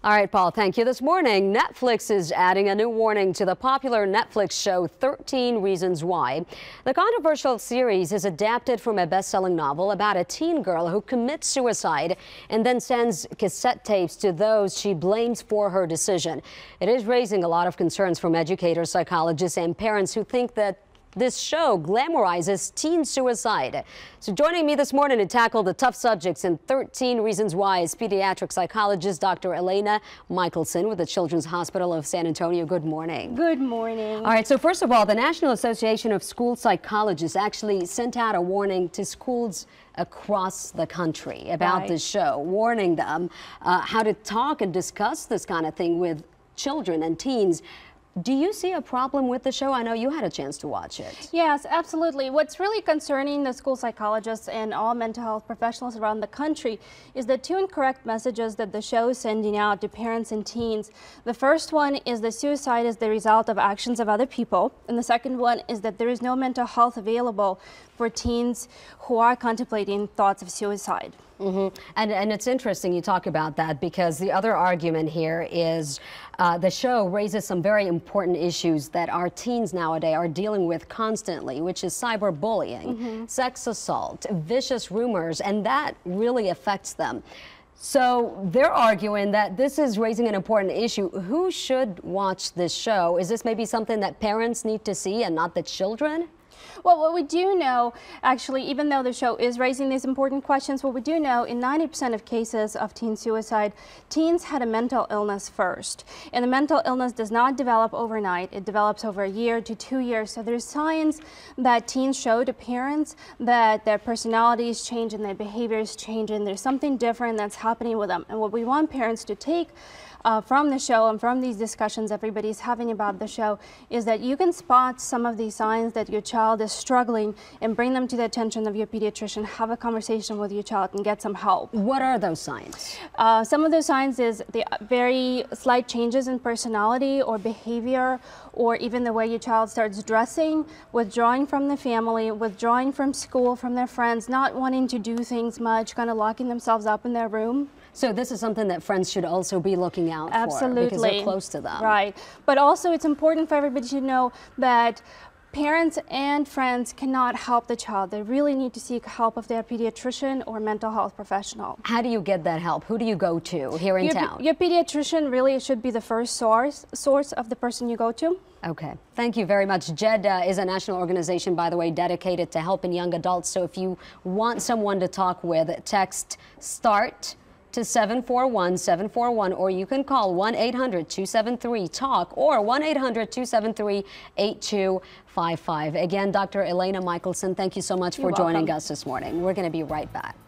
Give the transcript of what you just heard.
All right, Paul, thank you. This morning, Netflix is adding a new warning to the popular Netflix show 13 Reasons Why. The controversial series is adapted from a best-selling novel about a teen girl who commits suicide and then sends cassette tapes to those she blames for her decision. It is raising a lot of concerns from educators, psychologists, and parents who think that this show glamorizes teen suicide. So joining me this morning to tackle the tough subjects in 13 Reasons Why is pediatric psychologist Dr. Elena Michelson with the Children's Hospital of San Antonio. Good morning. Good morning. All right, so first of all, the National Association of School Psychologists actually sent out a warning to schools across the country about this show, warning them how to talk and discuss this kind of thing with children and teens. Do you see a problem with the show? I know you had a chance to watch it. Yes, absolutely. What's really concerning the school psychologists and all mental health professionals around the country is the two incorrect messages that the show is sending out to parents and teens. The first one is that suicide is the result of actions of other people, and the second one is that there is no mental health available for teens who are contemplating thoughts of suicide. And it's interesting you talk about that, because the other argument here is the show raises some very important issues that our teens nowadays are dealing with constantly, which is cyberbullying, sex assault, vicious rumors, and that really affects them. So they're arguing that this is raising an important issue. Who should watch this show? Is this maybe something that parents need to see and not the children? Well, what we do know, actually, even though the show is raising these important questions, what we do know, in 90% of cases of teen suicide, teens had a mental illness first. And the mental illness does not develop overnight. It develops over a year to 2 years. So there's signs that teens show to parents that their personalities change and their behaviors change, and there's something different that's happening with them. And what we want parents to take from the show and from these discussions everybody's having about the show is that you can spot some of these signs that your child is struggling and bring them to the attention of your pediatrician, have a conversation with your child and get some help. What are those signs? Some of those signs is the very slight changes in personality or behavior, or even the way your child starts dressing, withdrawing from the family, withdrawing from school, from their friends, not wanting to do things much, kind of locking themselves up in their room. So this is something that friends should also be looking out for, because they're close to them. Right. But also it's important for everybody to know that parents and friends cannot help the child. They really need to seek help of their pediatrician or mental health professional. How do you get that help? Who do you go to here in town? Your pediatrician really should be the first source of the person you go to. Okay. Thank you very much. JED is a national organization, by the way, dedicated to helping young adults. So if you want someone to talk with, text START to 741-741, or you can call 1-800-273-TALK or 1-800-273-8255. Again, Dr. Elena Michelson, thank you so much for joining us this morning. We're going to be right back.